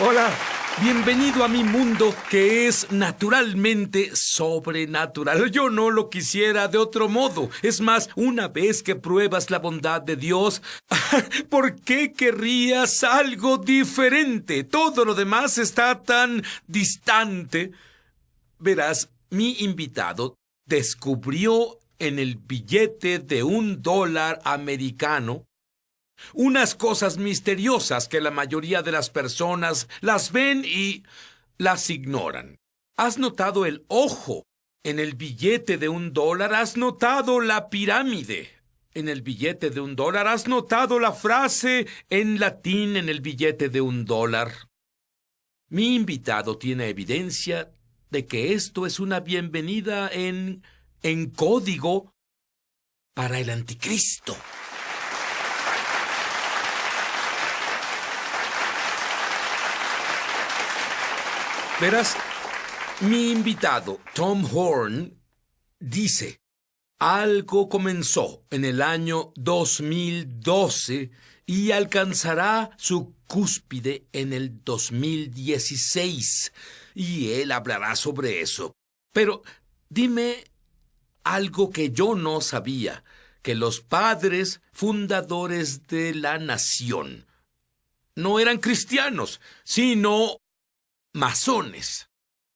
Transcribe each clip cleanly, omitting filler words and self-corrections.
Hola, bienvenido a mi mundo que es naturalmente sobrenatural. Yo no lo quisiera de otro modo. Es más, una vez que pruebas la bondad de Dios, ¿por qué querrías algo diferente? Todo lo demás está tan distante. Verás, mi invitado descubrió en el billete de $1 americano unas cosas misteriosas que la mayoría de las personas las ven y las ignoran. ¿Has notado el ojo en el billete de $1? ¿Has notado la pirámide en el billete de $1? ¿Has notado la frase en latín en el billete de $1? Mi invitado tiene evidencia de que esto es una bienvenida en código para el anticristo. Verás, mi invitado, Tom Horn, dice, algo comenzó en el año 2012 y alcanzará su cúspide en el 2016. Y él hablará sobre eso. Pero dime algo que yo no sabía, que los padres fundadores de la nación no eran cristianos, sino masones.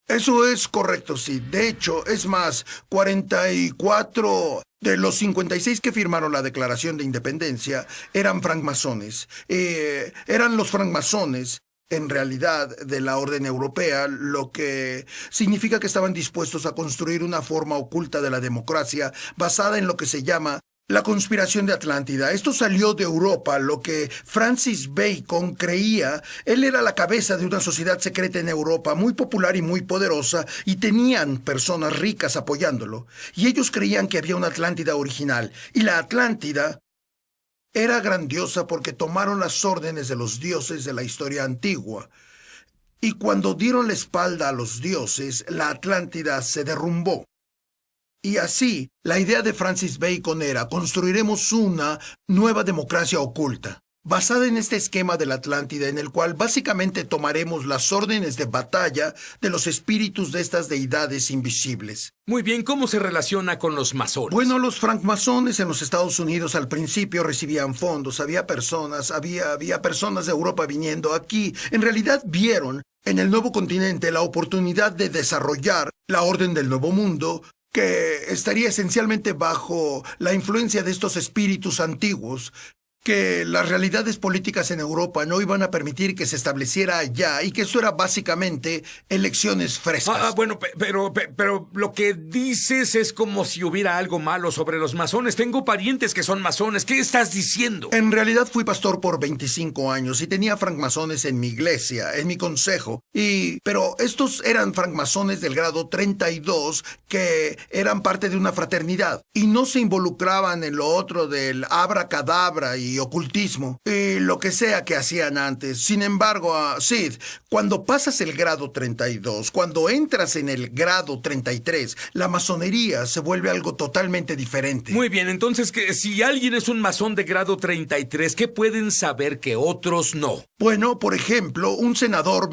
Eso es correcto, sí. De hecho, es más, 44 de los 56 que firmaron la Declaración de Independencia eran francmasones. Eran los francmasones, en realidad, de la Orden Europea, lo que significa que estaban dispuestos a construir una forma oculta de la democracia basada en lo que se llama la conspiración de Atlántida. Esto salió de Europa, lo que Francis Bacon creía. Él era la cabeza de una sociedad secreta en Europa, muy popular y muy poderosa, y tenían personas ricas apoyándolo. Y ellos creían que había una Atlántida original. Y la Atlántida era grandiosa porque tomaron las órdenes de los dioses de la historia antigua. Y cuando dieron la espalda a los dioses, la Atlántida se derrumbó. Y así, la idea de Francis Bacon era: construiremos una nueva democracia oculta, basada en este esquema de la Atlántida, en el cual básicamente tomaremos las órdenes de batalla de los espíritus de estas deidades invisibles. Muy bien, ¿cómo se relaciona con los masones? Bueno, los francmasones en los Estados Unidos al principio recibían fondos, había personas de Europa viniendo aquí. En realidad vieron en el nuevo continente la oportunidad de desarrollar la orden del nuevo mundo, que estaría esencialmente bajo la influencia de estos espíritus antiguos, que las realidades políticas en Europa no iban a permitir que se estableciera allá, y que eso era básicamente elecciones frescas. Bueno, pero lo que dices es como si hubiera algo malo sobre los masones. Tengo parientes que son masones. ¿Qué estás diciendo? En realidad fui pastor por 25 años y tenía francmasones en mi iglesia, en mi consejo. Pero estos eran francmasones del grado 32 que eran parte de una fraternidad y no se involucraban en lo otro del abracadabra y ocultismo y lo que sea que hacían antes. Sin embargo, Sid, cuando pasas el grado 32, cuando entras en el grado 33, la masonería se vuelve algo totalmente diferente. Muy bien, entonces, que si alguien es un masón de grado 33, ¿qué pueden saber que otros no? Bueno, por ejemplo, un senador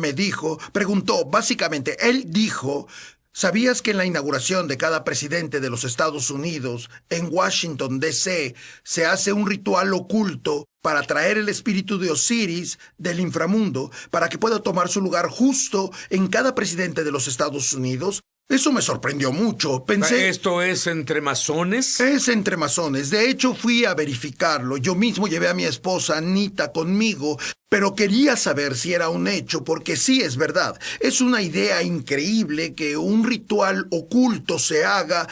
preguntó, básicamente, él dijo: ¿sabías que en la inauguración de cada presidente de los Estados Unidos en Washington, D.C., se hace un ritual oculto para traer el espíritu de Osiris del inframundo para que pueda tomar su lugar justo en cada presidente de los Estados Unidos? Eso me sorprendió mucho. Pensé... ¿Esto es entre masones? Es entre masones. De hecho, fui a verificarlo. Yo mismo llevé a mi esposa Anita conmigo, pero quería saber si era un hecho, porque sí es verdad. Es una idea increíble que un ritual oculto se haga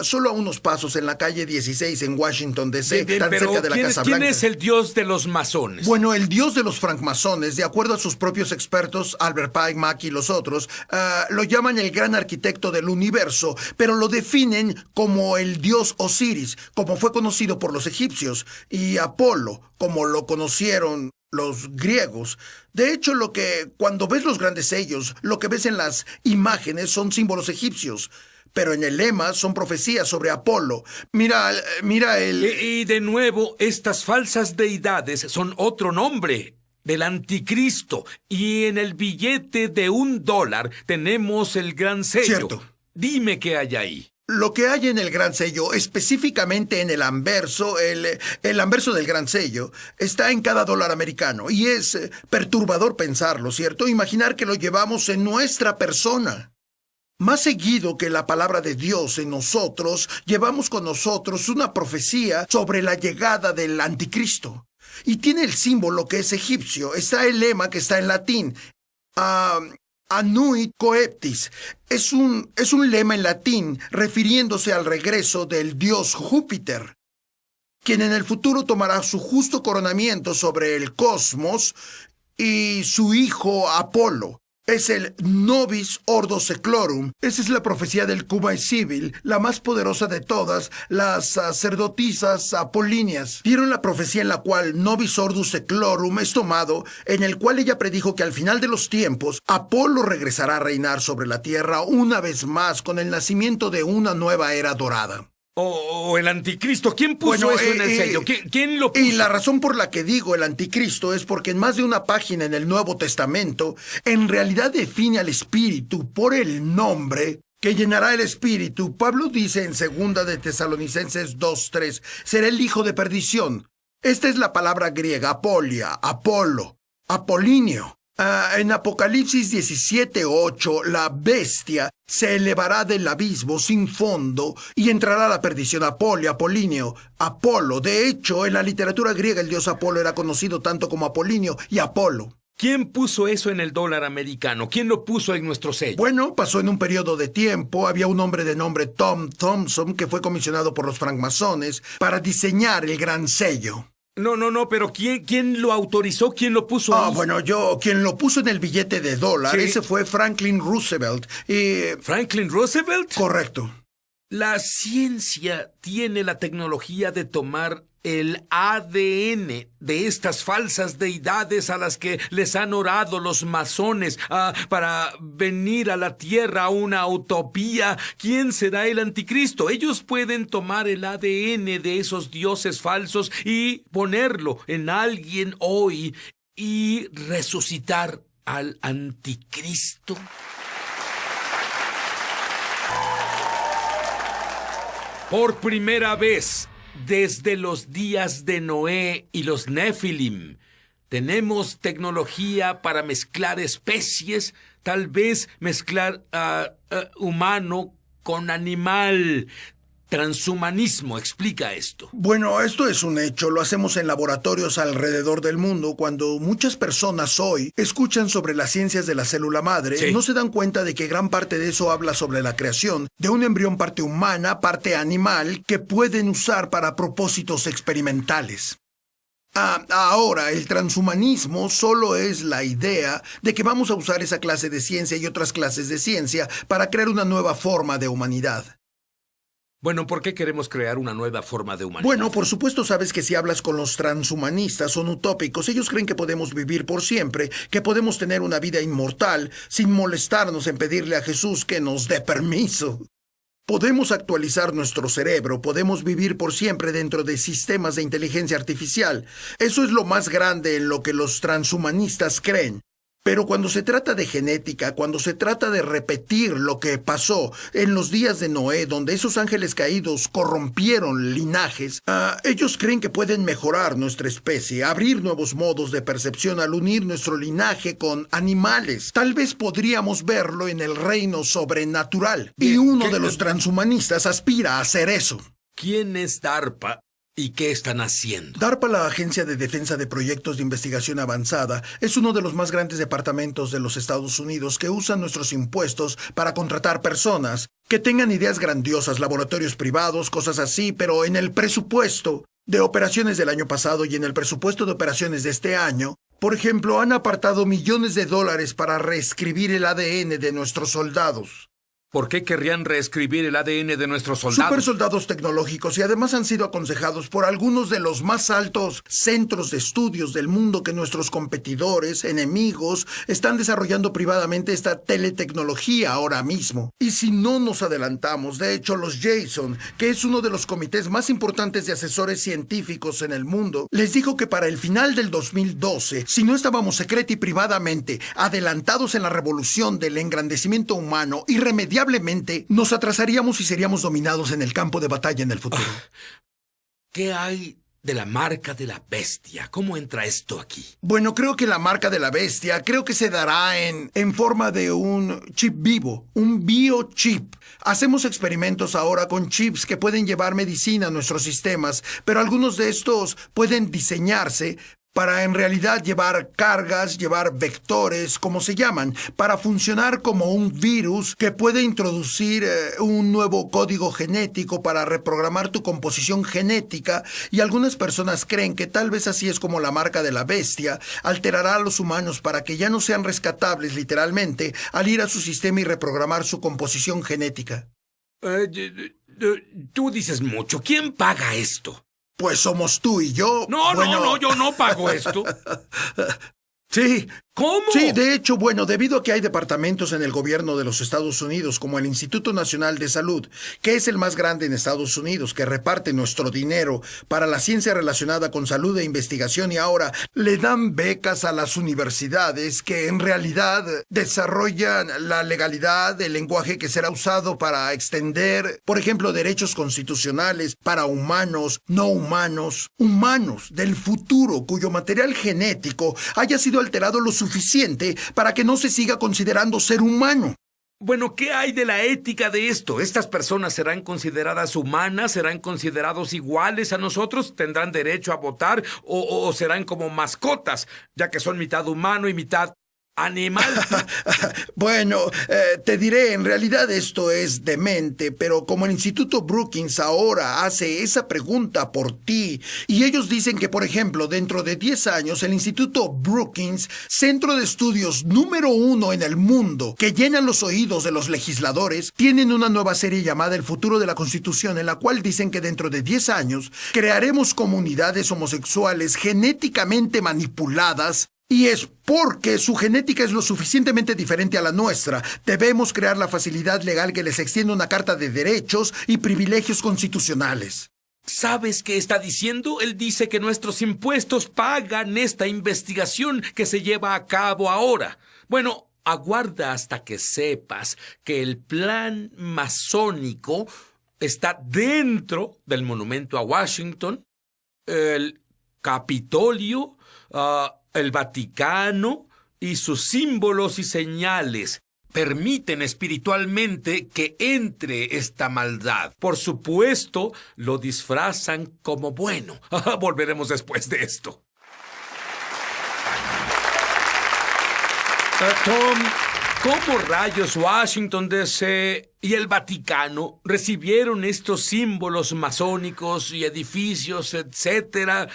solo a unos pasos en la calle 16 en Washington, D.C., tan cerca de la Casa Blanca. ¿Quién es el dios de los masones? Bueno, el dios de los francmasones, de acuerdo a sus propios expertos, Albert Pike, Mack y los otros, lo llaman el gran arquitecto del universo, pero lo definen como el dios Osiris, como fue conocido por los egipcios, y Apolo, como lo conocieron los griegos. De hecho, cuando ves los grandes sellos, lo que ves en las imágenes son símbolos egipcios. Pero en el lema son profecías sobre Apolo. Mira el... Y de nuevo, estas falsas deidades son otro nombre del anticristo. Y en el billete de $1 tenemos el gran sello. Cierto. Dime qué hay ahí. Lo que hay en el gran sello, específicamente en el anverso, el anverso del gran sello, está en cada dólar americano. Y es perturbador pensarlo, ¿cierto? Imaginar que lo llevamos en nuestra persona. Más seguido que la palabra de Dios en nosotros, llevamos con nosotros una profecía sobre la llegada del anticristo. Y tiene el símbolo que es egipcio. Está el lema que está en latín. Anuit coeptis. Es un lema en latín refiriéndose al regreso del dios Júpiter, quien en el futuro tomará su justo coronamiento sobre el cosmos, y su hijo Apolo. Es el Nobis Ordo Seclorum. Esa es la profecía del Cumae Civil, la más poderosa de todas, las sacerdotisas apolíneas. Dieron la profecía en la cual Nobis Ordo Seclorum es tomado, en el cual ella predijo que al final de los tiempos, Apolo regresará a reinar sobre la tierra una vez más con el nacimiento de una nueva era dorada. O el anticristo. ¿Quién puso eso en el sello? ¿Quién lo puso? Y la razón por la que digo el anticristo es porque en más de una página en el Nuevo Testamento, en realidad define al Espíritu por el nombre que llenará el Espíritu. Pablo dice en 2 de Tesalonicenses 2:3, será el hijo de perdición. Esta es la palabra griega, apolia, Apolo, apolíneo. En Apocalipsis 17:8, la bestia se elevará del abismo sin fondo y entrará a la perdición. Apolia, apolíneo, Apolo. De hecho, en la literatura griega el dios Apolo era conocido tanto como Apolíneo y Apolo. ¿Quién puso eso en el dólar americano? ¿Quién lo puso en nuestro sello? Bueno, pasó en un periodo de tiempo. Había un hombre de nombre Tom Thomson que fue comisionado por los francmasones para diseñar el gran sello. No, pero ¿quién lo autorizó? ¿Quién lo puso ahí? Bueno, quien lo puso en el billete de dólar, Sí. ese fue Franklin Roosevelt. ¿Franklin Roosevelt? Correcto. La ciencia tiene la tecnología de tomar el ADN de estas falsas deidades a las que les han orado los masones para venir a la tierra a una utopía. ¿Quién será el anticristo? Ellos pueden tomar el ADN de esos dioses falsos y ponerlo en alguien hoy y resucitar al anticristo. Por primera vez desde los días de Noé y los Nefilim, tenemos tecnología para mezclar especies, tal vez mezclar humano con animal. Transhumanismo explica esto. Bueno, esto es un hecho. Lo hacemos en laboratorios alrededor del mundo. Cuando muchas personas hoy escuchan sobre las ciencias de la célula madre, Sí. no se dan cuenta de que gran parte de eso habla sobre la creación de un embrión parte humana, parte animal, que pueden usar para propósitos experimentales. Ahora, el transhumanismo solo es la idea de que vamos a usar esa clase de ciencia y otras clases de ciencia para crear una nueva forma de humanidad. Bueno, ¿por qué queremos crear una nueva forma de humanidad? Bueno, por supuesto sabes que si hablas con los transhumanistas son utópicos. Ellos creen que podemos vivir por siempre, que podemos tener una vida inmortal sin molestarnos en pedirle a Jesús que nos dé permiso. Podemos actualizar nuestro cerebro, podemos vivir por siempre dentro de sistemas de inteligencia artificial. Eso es lo más grande en lo que los transhumanistas creen. Pero cuando se trata de genética, cuando se trata de repetir lo que pasó en los días de Noé, donde esos ángeles caídos corrompieron linajes, ellos creen que pueden mejorar nuestra especie, abrir nuevos modos de percepción al unir nuestro linaje con animales. Tal vez podríamos verlo en el reino sobrenatural. Y uno de los transhumanistas aspira a hacer eso. ¿Quién es DARPA y qué están haciendo? DARPA, la Agencia de Defensa de Proyectos de Investigación Avanzada, es uno de los más grandes departamentos de los Estados Unidos que usan nuestros impuestos para contratar personas que tengan ideas grandiosas, laboratorios privados, cosas así, pero en el presupuesto de operaciones del año pasado y en el presupuesto de operaciones de este año, por ejemplo, han apartado millones de dólares para reescribir el ADN de nuestros soldados. ¿Por qué querrían reescribir el ADN de nuestros soldados? Supersoldados tecnológicos, y además han sido aconsejados por algunos de los más altos centros de estudios del mundo que nuestros competidores, enemigos, están desarrollando privadamente esta teletecnología ahora mismo. Y si no nos adelantamos, de hecho los Jason, que es uno de los comités más importantes de asesores científicos en el mundo, les dijo que para el final del 2012, si no estábamos secreta y privadamente adelantados en la revolución del engrandecimiento humano, irremediablemente nos atrasaríamos y seríamos dominados en el campo de batalla en el futuro. ¿Qué hay de la marca de la bestia? ¿Cómo entra esto aquí? Bueno, creo que la marca de la bestia se dará en forma de un chip vivo, un biochip. Hacemos experimentos ahora con chips que pueden llevar medicina a nuestros sistemas, pero algunos de estos pueden diseñarse para en realidad llevar cargas, llevar vectores, como se llaman, para funcionar como un virus que puede introducir un nuevo código genético para reprogramar tu composición genética, y algunas personas creen que tal vez así es como la marca de la bestia alterará a los humanos para que ya no sean rescatables literalmente al ir a su sistema y reprogramar su composición genética. Tú dices mucho. ¿Quién paga esto? Pues somos tú y yo. No, yo no pago esto. Sí. ¿Cómo? Sí, de hecho, debido a que hay departamentos en el gobierno de los Estados Unidos, como el Instituto Nacional de Salud, que es el más grande en Estados Unidos, que reparte nuestro dinero para la ciencia relacionada con salud e investigación, y ahora le dan becas a las universidades que en realidad desarrollan la legalidad, el lenguaje que será usado para extender, por ejemplo, derechos constitucionales para humanos, no humanos, humanos del futuro cuyo material genético haya sido alterado lo suficiente para que no se siga considerando ser humano. Bueno, ¿qué hay de la ética de esto? ¿Estas personas serán consideradas humanas? ¿Serán considerados iguales a nosotros? ¿Tendrán derecho a votar? ¿O serán como mascotas, ya que son mitad humano y mitad animal? Te diré, en realidad esto es demente, pero como el Instituto Brookings ahora hace esa pregunta por ti, y ellos dicen que, por ejemplo, dentro de 10 años, el Instituto Brookings, centro de estudios número 1 en el mundo, que llenan los oídos de los legisladores, tienen una nueva serie llamada El futuro de la Constitución, en la cual dicen que dentro de 10 años crearemos comunidades homosexuales genéticamente manipuladas. Y es porque su genética es lo suficientemente diferente a la nuestra. Debemos crear la facilidad legal que les extienda una carta de derechos y privilegios constitucionales. ¿Sabes qué está diciendo? Él dice que nuestros impuestos pagan esta investigación que se lleva a cabo ahora. Bueno, aguarda hasta que sepas que el plan masónico está dentro del monumento a Washington, el Capitolio, el Vaticano y sus símbolos y señales permiten espiritualmente que entre esta maldad. Por supuesto, lo disfrazan como bueno. Volveremos después de esto. Tom, ¿cómo rayos Washington D.C. y el Vaticano recibieron estos símbolos masónicos y edificios, etcétera?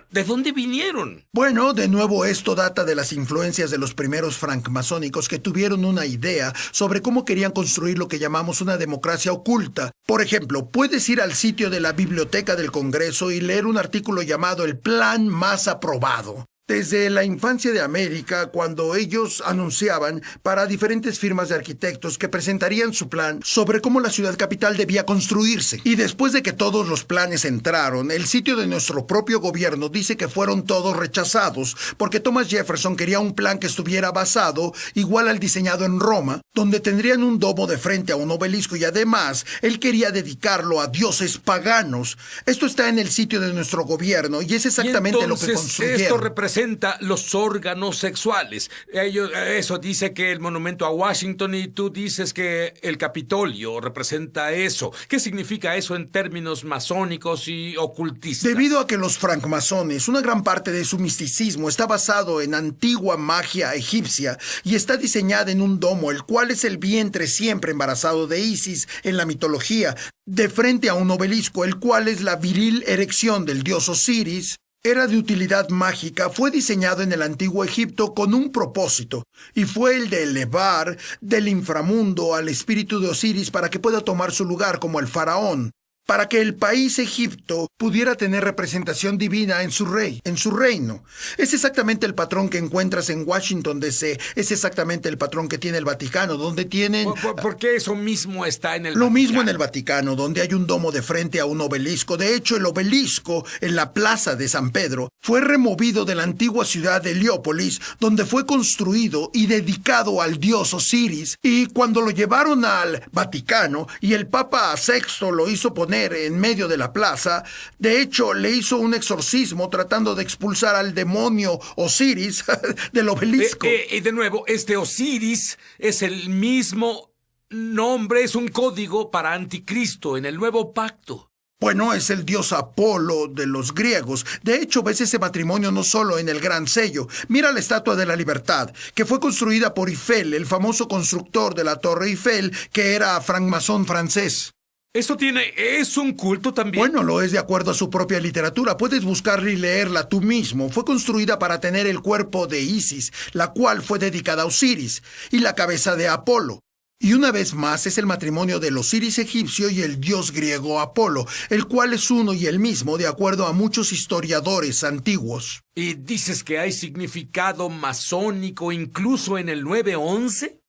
¿De dónde vinieron? Bueno, de nuevo esto data de las influencias de los primeros francmasónicos que tuvieron una idea sobre cómo querían construir lo que llamamos una democracia oculta. Por ejemplo, puedes ir al sitio de la Biblioteca del Congreso y leer un artículo llamado El Plan Más Aprobado. Desde la infancia de América, cuando ellos anunciaban para diferentes firmas de arquitectos que presentarían su plan sobre cómo la ciudad capital debía construirse. Y después de que todos los planes entraron, el sitio de nuestro propio gobierno dice que fueron todos rechazados, porque Thomas Jefferson quería un plan que estuviera basado igual al diseñado en Roma, donde tendrían un domo de frente a un obelisco, y además él quería dedicarlo a dioses paganos. Esto está en el sitio de nuestro gobierno y es exactamente lo que construyeron. Esto representa los órganos sexuales. Eso dice que el monumento a Washington, y tú dices que el Capitolio representa eso. ¿Qué significa eso en términos masónicos y ocultistas? Debido a que los francmasones, una gran parte de su misticismo está basado en antigua magia egipcia y está diseñada en un domo, el cual es el vientre siempre embarazado de Isis en la mitología, de frente a un obelisco, el cual es la viril erección del dios Osiris. Era de utilidad mágica, fue diseñado en el antiguo Egipto con un propósito, y fue el de elevar del inframundo al espíritu de Osiris para que pueda tomar su lugar como el faraón, para que el país Egipto pudiera tener representación divina en su rey, en su reino. Es exactamente el patrón que encuentras en Washington, D.C., es exactamente el patrón que tiene el Vaticano, donde tienen... ¿Por qué eso mismo está en el Lo Vaticano? mismo en el Vaticano, donde hay un domo de frente a un obelisco. De hecho, el obelisco en la plaza de San Pedro fue removido de la antigua ciudad de Heliópolis, donde fue construido y dedicado al dios Osiris. Y cuando lo llevaron al Vaticano y el Papa Sexto lo hizo poner en medio de la plaza, de hecho, le hizo un exorcismo tratando de expulsar al demonio Osiris del obelisco. Y de nuevo, este Osiris es el mismo nombre, es un código para Anticristo en el nuevo pacto. Bueno, es el dios Apolo de los griegos. De hecho, ves ese matrimonio no solo en el Gran Sello. Mira la Estatua de la Libertad, que fue construida por Eiffel, el famoso constructor de la Torre Eiffel, que era francmasón francés. ¿Es un culto también? Bueno, lo es de acuerdo a su propia literatura. Puedes buscarla y leerla tú mismo. Fue construida para tener el cuerpo de Isis, la cual fue dedicada a Osiris, y la cabeza de Apolo. Y una vez más es el matrimonio del Osiris egipcio y el dios griego Apolo, el cual es uno y el mismo de acuerdo a muchos historiadores antiguos. ¿Y dices que hay significado masónico incluso en el 911?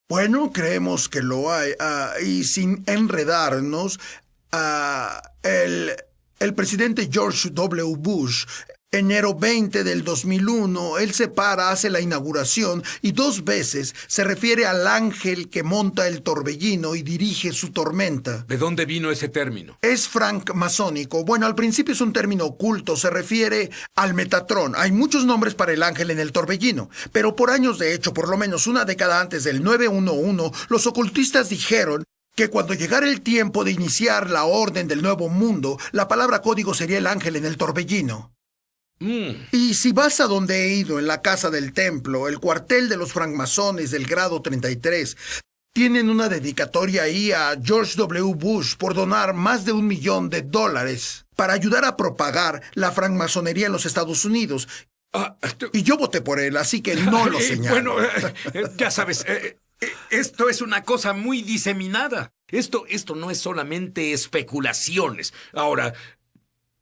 Bueno, creemos que lo hay. Y sin enredarnos, el presidente George W. Bush, enero 20 del 2001, él se para, hace la inauguración y 2 veces se refiere al ángel que monta el torbellino y dirige su tormenta. ¿De dónde vino ese término? Es francmasónico. Bueno, al principio es un término oculto, se refiere al Metatrón. Hay muchos nombres para el ángel en el torbellino, pero por años, de hecho, por lo menos una década antes del 911, los ocultistas dijeron que cuando llegara el tiempo de iniciar la orden del nuevo mundo, la palabra código sería el ángel en el torbellino. Y si vas a donde he ido, en la Casa del Templo, el cuartel de los francmasones del grado 33, tienen una dedicatoria ahí a George W. Bush por donar más de $1 millón para ayudar a propagar la francmasonería en los Estados Unidos. Y yo voté por él, así que no lo señalo. Bueno, ya sabes, esto es una cosa muy diseminada. Esto no es solamente especulaciones. Ahora,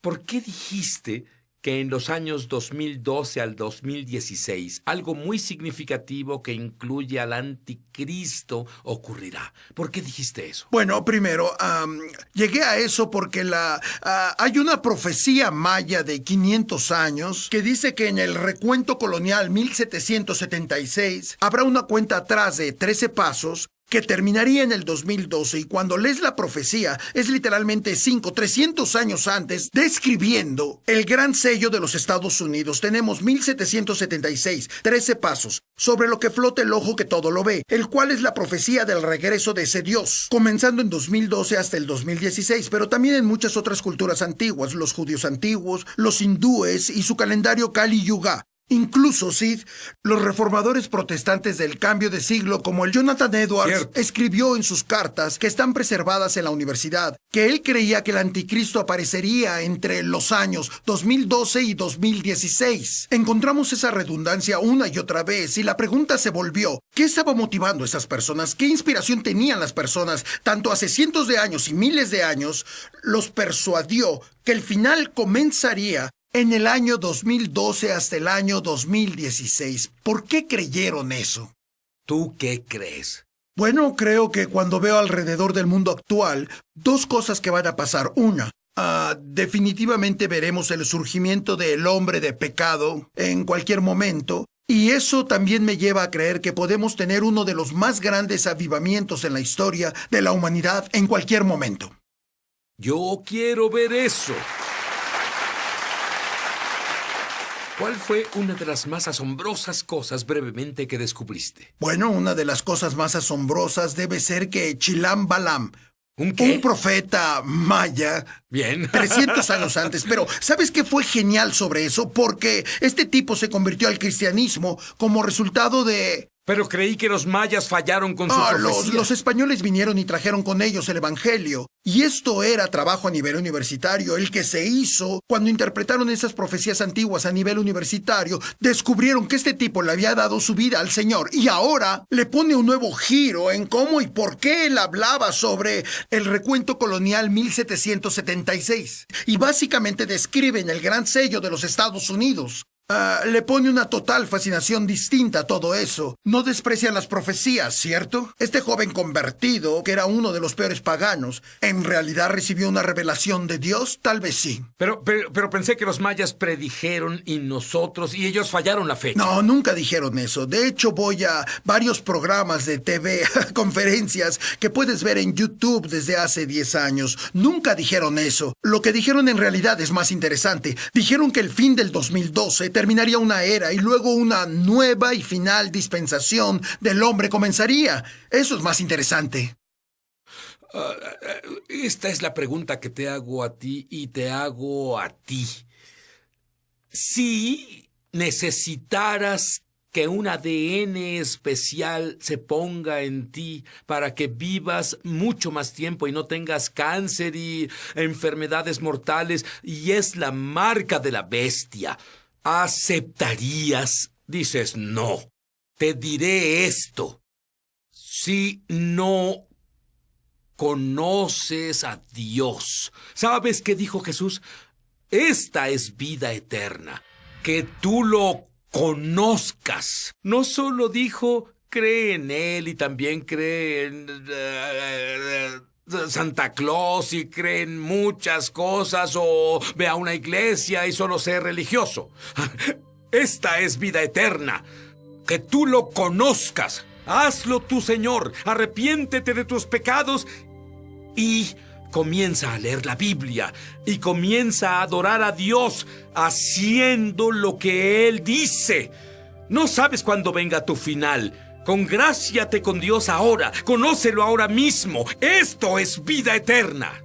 ¿por qué dijiste que en los años 2012 al 2016 algo muy significativo que incluye al anticristo ocurrirá? ¿Por qué dijiste eso? Bueno, primero, llegué a eso porque hay una profecía maya de 500 años que dice que en el recuento colonial 1776 habrá una cuenta atrás de 13 pasos que terminaría en el 2012, y cuando lees la profecía es literalmente 300 años antes, describiendo el gran sello de los Estados Unidos. Tenemos 1776, 13 pasos, sobre lo que flota el ojo que todo lo ve, el cual es la profecía del regreso de ese Dios, comenzando en 2012 hasta el 2016, pero también en muchas otras culturas antiguas, los judíos antiguos, los hindúes y su calendario Kali Yuga. Incluso, Sid, los reformadores protestantes del cambio de siglo, como el Jonathan Edwards, escribió en sus cartas que están preservadas en la universidad, que él creía que el anticristo aparecería entre los años 2012 y 2016. Encontramos esa redundancia una y otra vez, y la pregunta se volvió: ¿qué estaba motivando a esas personas? ¿Qué inspiración tenían las personas? Tanto hace cientos de años y miles de años, los persuadió que el final comenzaría en el año 2012 hasta el año 2016. ¿Por qué creyeron eso? ¿Tú qué crees? Bueno, creo que cuando veo alrededor del mundo actual, 2 cosas que van a pasar. Una, definitivamente veremos el surgimiento del hombre de pecado en cualquier momento. Y eso también me lleva a creer que podemos tener uno de los más grandes avivamientos en la historia de la humanidad en cualquier momento. Yo quiero ver eso. ¿Cuál fue una de las más asombrosas cosas brevemente que descubriste? Bueno, una de las cosas más asombrosas debe ser que Chilam Balam, ¿Un qué? un profeta maya, Bien. 300 años antes, pero ¿sabes qué fue genial sobre eso? Porque este tipo se convirtió al cristianismo como resultado de Pero creí que los mayas fallaron con su profecía. Los españoles vinieron y trajeron con ellos el Evangelio. Y esto era trabajo a nivel universitario, el que se hizo cuando interpretaron esas profecías antiguas a nivel universitario. Descubrieron que este tipo le había dado su vida al Señor y ahora le pone un nuevo giro en cómo y por qué él hablaba sobre el recuento colonial 1776. Y básicamente describen el gran sello de los Estados Unidos. Le pone una total fascinación distinta a todo eso. No desprecian las profecías, ¿cierto? Este joven convertido, que era uno de los peores paganos, ¿en realidad recibió una revelación de Dios? Tal vez sí. Pero pensé que los mayas predijeron y ellos fallaron la fe. No, nunca dijeron eso. De hecho, voy a varios programas de TV, conferencias que puedes ver en YouTube desde hace 10 años. Nunca dijeron eso. Lo que dijeron en realidad es más interesante. Dijeron que el fin del 2012 terminaría una era y luego una nueva y final dispensación del hombre comenzaría. Eso es más interesante. Esta es la pregunta que te hago a ti y te hago a ti. Si necesitaras que un ADN especial se ponga en ti para que vivas mucho más tiempo y no tengas cáncer y enfermedades mortales, y es la marca de la bestia, ¿aceptarías? Dices, no. Te diré esto. Si no conoces a Dios, ¿sabes qué dijo Jesús? Esta es vida eterna, que tú lo conozcas. No solo dijo, cree en Él y también cree en Santa Claus y cree en muchas cosas, o ve a una iglesia y solo sé religioso. Esta es vida eterna, que tú lo conozcas. Hazlo tú, Señor. Arrepiéntete de tus pecados y comienza a leer la Biblia y comienza a adorar a Dios haciendo lo que Él dice. No sabes cuándo venga tu final. Congráciate con Dios ahora. Conócelo ahora mismo. Esto es vida eterna.